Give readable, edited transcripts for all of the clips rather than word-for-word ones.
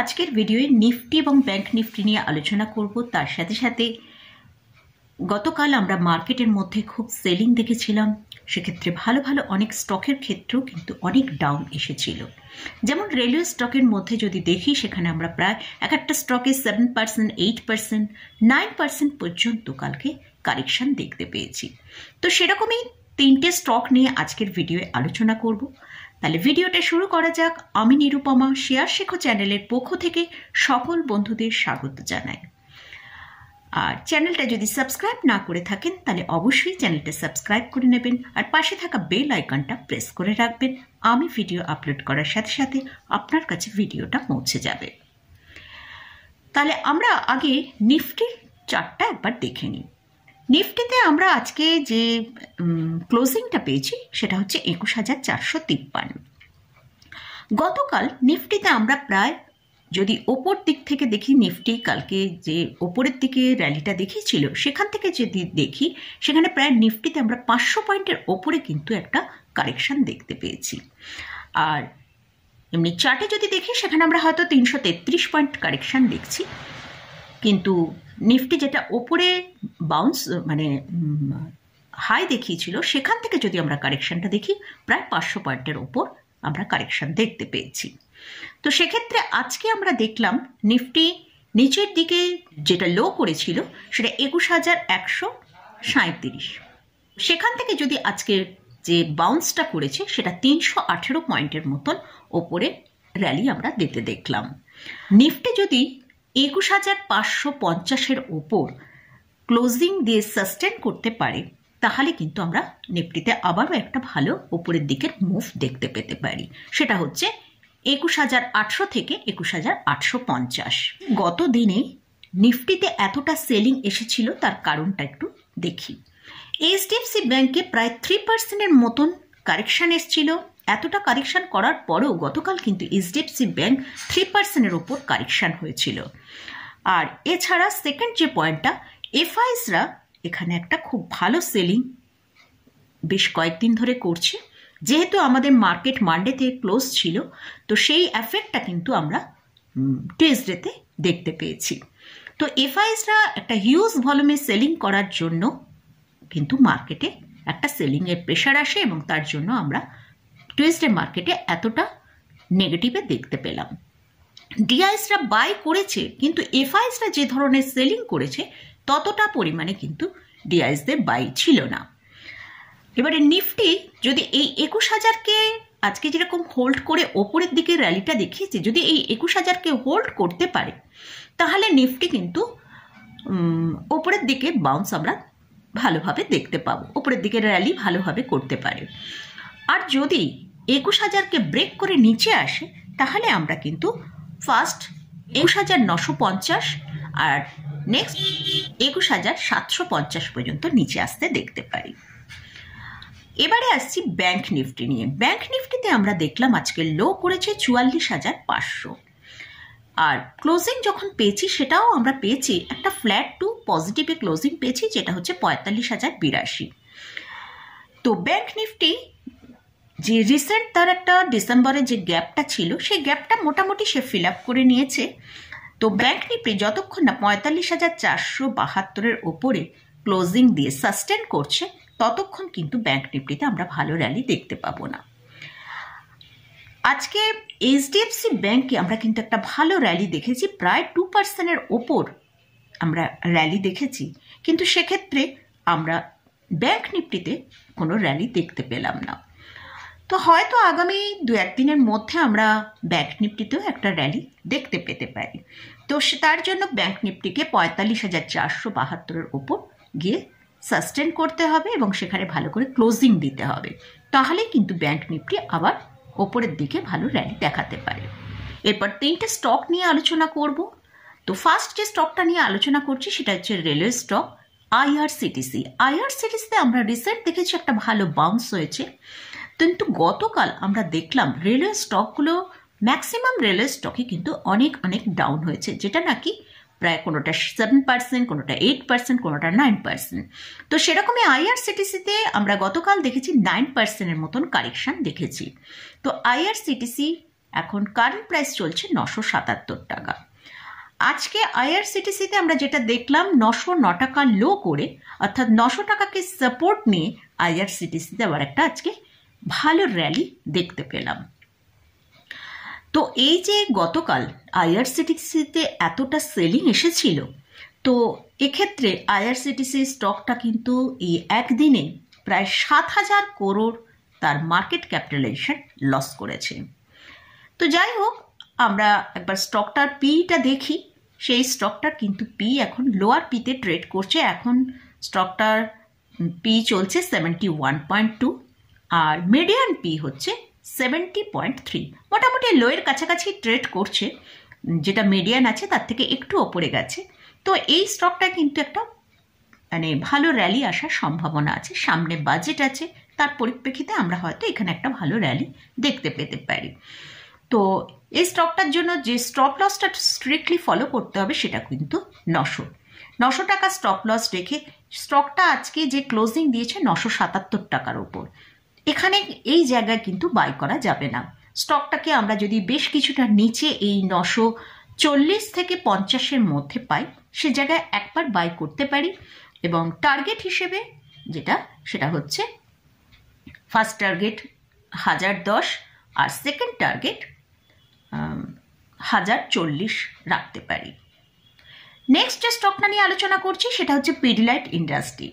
আজকের ভিডিওয়ে নিফটি এবং bank Nifty নিয়ে আলোচনা করব। তার সাথে সাথে গতকাল আমরা মার্কেটের মধ্যে খুব সেলিং দেখেছিলাম, সেক্ষেত্রে ভালো ভালো অনেক স্টকের ক্ষেত্রেও কিন্তু অনেক ডাউন এসেছিল। যেমন রেলওয়ে স্টকের মধ্যে যদি দেখি, সেখানে আমরা প্রায় এক একটা স্টকে 7%, 8%, 9% পর্যন্ত কালকে কারেকশন দেখতে পেয়েছি। তো সেরকমই তিনটে স্টক নিয়ে আজকের ভিডিওয়ে আলোচনা করব। তাহলে ভিডিওটা শুরু করা যাক। আমি নিরুপমা শেয়ার শেখো চ্যানেলের পক্ষ থেকে সকল বন্ধুদের স্বাগত জানাই। আর চ্যানেলটা যদি সাবস্ক্রাইব না করে থাকেন তাহলে অবশ্যই চ্যানেলটা সাবস্ক্রাইব করে নেবেন, আর পাশে থাকা বেল আইকনটা প্রেস করে রাখবেন। আমি ভিডিও আপলোড করার সাথে সাথে আপনার কাছে ভিডিওটা পৌঁছে যাবে। তাহলে আমরা আগে নিফটির চার্টটা একবার দেখে নিই। নিফটিতে আমরা আজকে যে ক্লোজিংটা পেয়েছি সেটা হচ্ছে 21,453। গতকাল নিফটিতে আমরা প্রায়, যদি ওপর দিক থেকে দেখি, নিফটি কালকে যে ওপরের দিকে র্যালিটা দেখিয়েছিল সেখান থেকে যদি দেখি, সেখানে প্রায় নিফটিতে আমরা 500 পয়েন্টের ওপরে কিন্তু একটা কারেকশন দেখতে পেয়েছি। আর এমনি চার্টে যদি দেখি, সেখানে আমরা হয়তো 333 পয়েন্ট কারেকশন দেখছি, কিন্তু নিফটি যেটা ওপরে বাউন্স মানে হাই দেখিয়েছিল, সেখান থেকে যদি আমরা কারেকশনটা দেখি, প্রায় 500 পয়েন্টের ওপর আমরা কারেকশন দেখতে পেয়েছি। তো সেক্ষেত্রে আজকে আমরা দেখলাম নিফটি নিচের দিকে যেটা লো করেছিল সেটা 21,137। সেখান থেকে যদি আজকে যে বাউন্সটা করেছে সেটা 318 পয়েন্টের মতন ওপরে র্যালি আমরা দেখলাম। নিফটি যদি 21,550-এর ওপর ক্লোজিং দিয়ে সাস্টেন করতে পারে, তাহলে কিন্তু আমরা নিফটিতে আবারও একটা ভালো ওপরের দিকের মুভ দেখতে পেতে পারি। সেটা হচ্ছে 21,800 থেকে 21,850। গত দিনে নিফটিতে এতটা সেলিং এসেছিল, তার কারণটা একটু দেখি। এইচডিএফসি ব্যাংকে প্রায় 3%-এর মতন কারেকশন এসেছিল। এতটা কারেকশন করার পরেও গতকাল কিন্তু এইচডিএফসি ব্যাংক 3%-এর ওপর কারেকশন হয়েছিল। আর এছাড়া সেকেন্ড যে পয়েন্টটা, এফআইসরা এখানে একটা খুব ভালো সেলিং বেশ কয়েকদিন ধরে করছে। যেহেতু আমাদের মার্কেট মানডেতে ক্লোজ ছিল, তো সেই এফেক্টটা কিন্তু আমরা টিউসডেতে দেখতে পেয়েছি। তো এফআইসরা একটা হিউজ ভলিউমে সেলিং করার জন্য কিন্তু মার্কেটে একটা সেলিংয়ের প্রেশার আসে, এবং তার জন্য আমরা টিউসডে মার্কেটে এতটা নেগেটিভে দেখতে পেলাম। ডিআইসরা বাই করেছে, কিন্তু এফআইসরা যে ধরনের সেলিং করেছে ততটা পরিমাণে কিন্তু ডিআইসদের বাই ছিল না। এবারে নিফটি যদি এই 21,000-কে আজকে যেরকম হোল্ড করে ওপরের দিকে র্যালিটা দেখিয়েছে, যদি এই 21,000-কে হোল্ড করতে পারে, তাহলে নিফটি কিন্তু ওপরের দিকে বাউন্স আমরা ভালোভাবে দেখতে পাবো, ওপরের দিকে র্যালি ভালোভাবে করতে পারে। আর যদি 21,000-কে ব্রেক করে নিচে আসে, তাহলে আমরা কিন্তু ফার্স্ট 21,950 আর নেক্সট 21,750 পর্যন্ত নিচে আসতে দেখতে পারি। এবারে আসছি ব্যাংক নিফটি নিয়ে। ব্যাংক নিফটিতে আমরা দেখলাম আজকে লো করেছে 44,500, আর ক্লোজিং যখন পেয়েছি সেটাও আমরা পেয়েছি একটা ফ্ল্যাট টু পজিটিভে ক্লোজিং পেয়েছি, যেটা হচ্ছে 45,082। তো ব্যাংক নিফটি যে রিসেন্ট তার একটা ডিসেম্বরে যে গ্যাপটা ছিল, সেই গ্যাপটা মোটামুটি সে ফিল আপ করে নিয়েছে। তো ব্যাংক নিফটি যতক্ষণ না 45,472-এর ওপরে ক্লোজিং দিয়ে সাস্টেন করছে, ততক্ষণ কিন্তু ব্যাংক নিফটিতে আমরা ভালো র্যালি দেখতে পাবো না। আজকে এইচডিএফসি ব্যাংকে আমরা কিন্তু একটা ভালো র্যালি দেখেছি, প্রায় 2%-এর ওপর আমরা র্যালি দেখেছি, কিন্তু সেক্ষেত্রে আমরা ব্যাংক নিফটিতে কোনো র্যালি দেখতে পেলাম না। তো হয়তো আগামী 2-1 দিনের মধ্যে আমরা ব্যাংক নিফটিতেও একটা র্যালি দেখতে পেতে পারি। তো তার জন্য ব্যাংক নিফটিকে 45,472-এর ওপর গিয়ে সাস্টেন করতে হবে এবং সেখানে ভালো করে ক্লোজিং দিতে হবে, তাহলে কিন্তু ব্যাংক নিফটি আবার ওপরের দিকে ভালো র্যালি দেখাতে পারে। এরপর 3টে স্টক নিয়ে আলোচনা করব। তো ফার্স্ট যে স্টকটা নিয়ে আলোচনা করছি সেটা হচ্ছে রেলওয়ে স্টক আইআরসিটিসি। আইআরসিটিসিতে আমরা রিসেন্ট দেখেছি একটা ভালো বাউন্স হয়েছে, কিন্তু গতকাল আমরা দেখলাম রেলওয়ে স্টকগুলো, ম্যাক্সিমাম রেলওয়ে স্টকই কিন্তু অনেক ডাউন হয়েছে, যেটা নাকি প্রায় কোনোটা 7%, কোনোটা 8%, কোনোটা 9%। তো সেরকমই আইআরসিটিসিতে আমরা গতকাল দেখেছি 9%-এর মতন কারেকশন দেখেছি। তো আইআরসিটিসি এখন কারেন্ট প্রাইস চলছে 977 টাকা। আজকে আইআরসিটিসিতে আমরা যেটা দেখলাম 909 টাকা লো করে, অর্থাৎ 900 টাকাকে সাপোর্ট নিয়ে আইআরসিটিসিতে আবার একটা আজকে ভালো র্যালি দেখতে পেলাম। তো এই যে গতকাল আইআরসিটিসিতে এতটা সেলিং এসেছিল, তো এক্ষেত্রে আইআরসিটিসি স্টকটা কিন্তু এই একদিনে প্রায় 7,000 করোড় তার মার্কেট ক্যাপিটালাইজেশন লস করেছে। তো যাই হোক, আমরা একবার স্টকটার পিটা দেখি। সেই স্টকটার কিন্তু পি এখন লোয়ার পিতে ট্রেড করছে। এখন স্টকটার পি চলছে 71.2 আর মিডিয়ান পি হচ্ছে 70.3। মোটামুটি লোয়ের কাছাকাছি ট্রেড করছে, যেটা মিডিয়ান আছে তার থেকে একটু ওপরে গেছে। তো এই স্টকটা কিন্তু একটা মানে ভালো র্যালি আসার সম্ভাবনা আছে। সামনে বাজেট আছে, তার পরিপ্রেক্ষিতে আমরা হয়তো এখানে একটা ভালো র্যালি দেখতে পেতে পারি। তো এই স্টকটার জন্য যে স্টপ লসটা স্ট্রিক্টলি ফলো করতে হবে সেটা কিন্তু 900 টাকা স্টপ লস রেখে স্টকটা আজকে যে ক্লোজিং দিয়েছে 977 টাকার উপর, এখানে এই জায়গায় কিন্তু বাই করা যাবে না। স্টকটাকে আমরা যদি বেশ কিছুটা নিচে এই 940 থেকে 50-এর মধ্যে পাই, সে জায়গায় একবার বাই করতে পারি। এবং টার্গেট হিসেবে সেটা হচ্ছে ফার্স্ট টার্গেট 1010 আর সেকেন্ড টার্গেট 1040 রাখতে পারি। নেক্সট যে স্টকটা নিয়ে আলোচনা করছি সেটা হচ্ছে পিডিলাইট ইন্ডাস্ট্রি।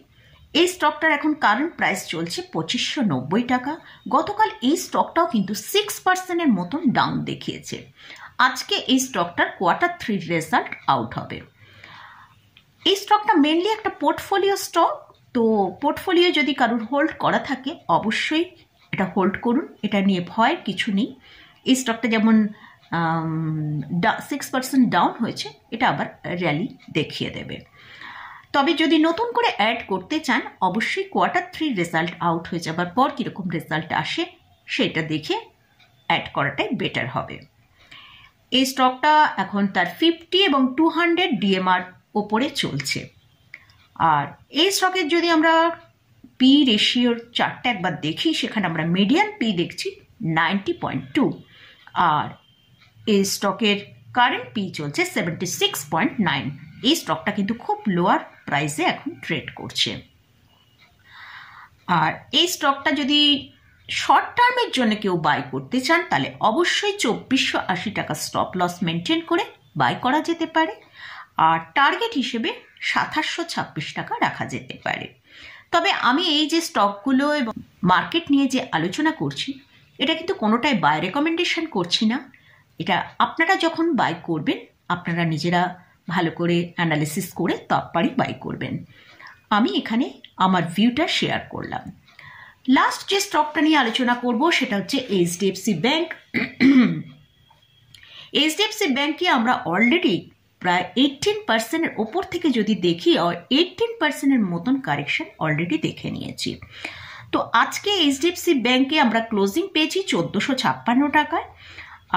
এই স্টকটার এখন কারেন্ট প্রাইস চলছে 2590 টাকা। গতকাল এই স্টকটাও কিন্তু 6%-এর মতন ডাউন দেখিয়েছে। আজকে এই স্টকটার Q3 রেজাল্ট আউট হবে। এই স্টকটা মেনলি একটা পোর্টফোলিও স্টক। তো পোর্টফোলিও যদি কারোর হোল্ড করা থাকে অবশ্যই এটা হোল্ড করুন, এটা নিয়ে ভয়ের কিছু নেই। এই স্টকটা যেমন 6% ডাউন হয়েছে, এটা আবার র্যালি দেখিয়ে দেবে। তবে যদি নতুন করে অ্যাড করতে চান অবশ্যই Q3 রেজাল্ট আউট হয়ে যাবার পর কীরকম রেজাল্ট আসে সেটা দেখে অ্যাড করাটাই বেটার হবে। এই স্টকটা এখন তার 50 এবং 200 ডিএমআর ওপরে চলছে। আর এই স্টকের যদি আমরা পি রেশিওর চার্টটা একবার দেখি, সেখানে আমরা মিডিয়ান পি দেখছি 90.2 আর এই স্টকের কারেন্ট পি চলছে 76.9। এই স্টকটা কিন্তু খুব লোয়ার প্রাইসে এখন ট্রেড করছে। আর এই স্টকটা যদি শর্ট টার্মের জন্য কেউ বাই করতে চান তাহলে অবশ্যই 2480 টাকা স্টপ লস মেনটেন করে বাই করা যেতে পারে। আর টার্গেট হিসেবে 2726 টাকা রাখা যেতে পারে। তবে আমি এই যে স্টকগুলো এবং মার্কেট নিয়ে যে আলোচনা করছি, এটা কিন্তু কোনোটাই বাই রেকমেন্ডেশন করছি না। এটা আপনারা যখন বাই করবেন আপনারা নিজেরা ভালো করে অ্যানালিসিস করে তারপরই বাই করবেন। আমি এখানে আমার ভিউটা শেয়ার করলাম। লাস্ট যে স্টকটা নিয়ে আলোচনা করব সেটা হচ্ছে এইচডিএফসি ব্যাংক। এইচডিএফসি ব্যাংকে আমরা অলরেডি প্রায় 18%-এর ওপর থেকে যদি দেখি 18%-এর মতন কারেকশন অলরেডি দেখে নিয়েছি। তো আজকে এইচডিএফসি ব্যাংকে আমরা ক্লোজিং পেয়েছি 1456 টাকায়।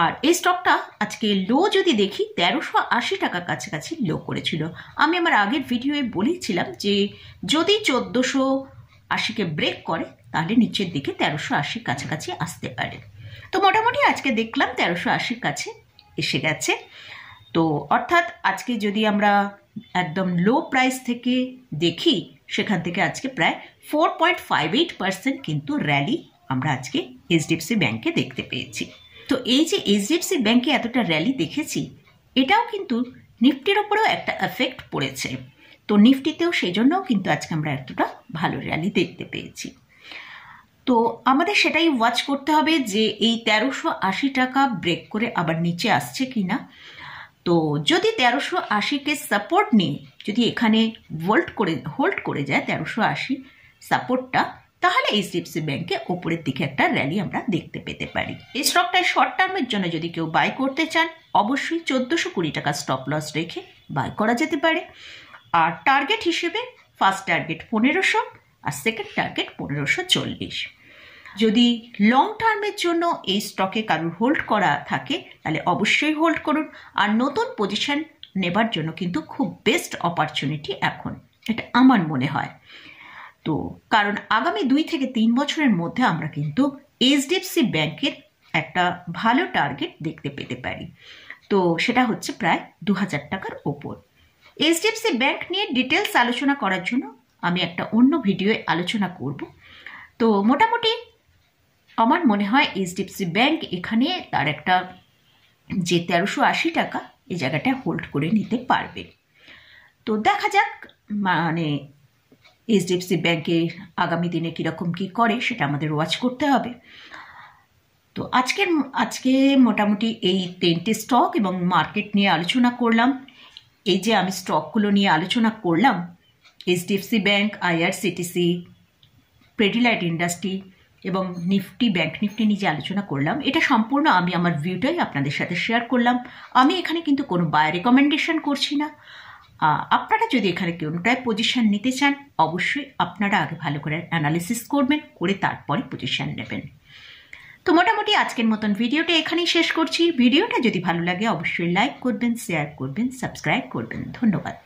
আর এই স্টকটা আজকে লো যদি দেখি 1380 টাকা কাছাকাছি লো করেছিল। আমি আমার আগের ভিডিওয়ে বলেছিলাম যে যদি 1480-কে ব্রেক করে তাহলে নিচের দিকে 1380 কাছাকাছি আসতে পারে। তো মোটামুটি আজকে দেখলাম 1380 কাছে এসে গেছে। তো অর্থাৎ আজকে যদি আমরা একদম লো প্রাইস থেকে দেখি, সেখান থেকে আজকে প্রায় 4.58% কিন্তু র্যালি আমরা আজকে এইচডিএফসি ব্যাংকে দেখতে পেয়েছি। তো এই যে এইচডিএফসি ব্যাংকে এতটা র্যালি দেখেছি, এটাও কিন্তু নিফটির ওপরেও একটা এফেক্ট পড়েছে। তো নিফটিতেও সেই জন্যও কিন্তু আজকে আমরা এতটা ভালো র্যালি দেখতে পেয়েছি। তো আমাদের সেটাই ওয়াচ করতে হবে যে এই 1380 টাকা ব্রেক করে আবার নিচে আসছে কিনা। তো যদি 1380-কে সাপোর্ট নিয়ে যদি এখানে হোল্ড করে যায় 1380 সাপোর্টটা, তাহলে এইচডিএফসি ব্যাংকে ওপরের দিকে একটা র্যালি আমরা দেখতে পেতে পারি। এই স্টকটায় শর্ট টার্মের জন্য যদি কেউ বাই করতে চান অবশ্যই 1420 টাকা স্টপ লস রেখে বাই করা যেতে পারে। আর টার্গেট হিসেবে ফার্স্ট টার্গেট 1500 আর সেকেন্ড টার্গেট 1540। যদি লং টার্মের জন্য এই স্টকে কারোর হোল্ড করা থাকে তাহলে অবশ্যই হোল্ড করুন। আর নতুন পজিশন নেবার জন্য কিন্তু খুব বেস্ট অপরচুনিটি এখন, এটা আমার মনে হয়। তো কারণ আগামী 2 থেকে 3 বছরের মধ্যে আমরা কিন্তু এইচডিএফসি ব্যাংকের একটা ভালো টার্গেট দেখতে পেতে পারি। তো সেটা হচ্ছে প্রায় 2000 টাকার ওপর। এইচডিএফসি ব্যাংক নিয়ে ডিটেলস আলোচনা করার জন্য আমি একটা অন্য ভিডিওয়ে আলোচনা করব। তো মোটামুটি আমার মনে হয় এইচডিএফসি ব্যাংক এখানে তার একটা যে 1380 টাকা এই জায়গাটা হোল্ড করে নিতে পারবে। তো দেখা যাক মানে এইচডিএফসি ব্যাংকে আগামী দিনে কীরকম কী করে সেটা আমাদের ওয়াচ করতে হবে। তো আজকে মোটামুটি এই 3টে স্টক এবং মার্কেট নিয়ে আলোচনা করলাম। এই যে আমি স্টকগুলো নিয়ে আলোচনা করলাম, HDFC bank, IRCTC, Pidilite industry এবং নিফটি, ব্যাংক নিফটি নিয়ে যে আলোচনা করলাম, এটা সম্পূর্ণ আমি আমার ভিউটাই আপনাদের সাথে শেয়ার করলাম। আমি এখানে কিন্তু কোনো বাই রেকমেন্ডেশন করছি না। আপনারা যদি এখানে কোনোটায় পজিশন নিতে চান, অবশ্যই আপনারা আগে ভালো করে অ্যানালিসিস করবেন, করে তারপরে পজিশন নেবেন। তো মোটামুটি আজকের মতন ভিডিওটা এখানেই শেষ করছি। ভিডিওটা যদি ভালো লাগে অবশ্যই লাইক করবেন, শেয়ার করবেন, সাবস্ক্রাইব করবেন। ধন্যবাদ।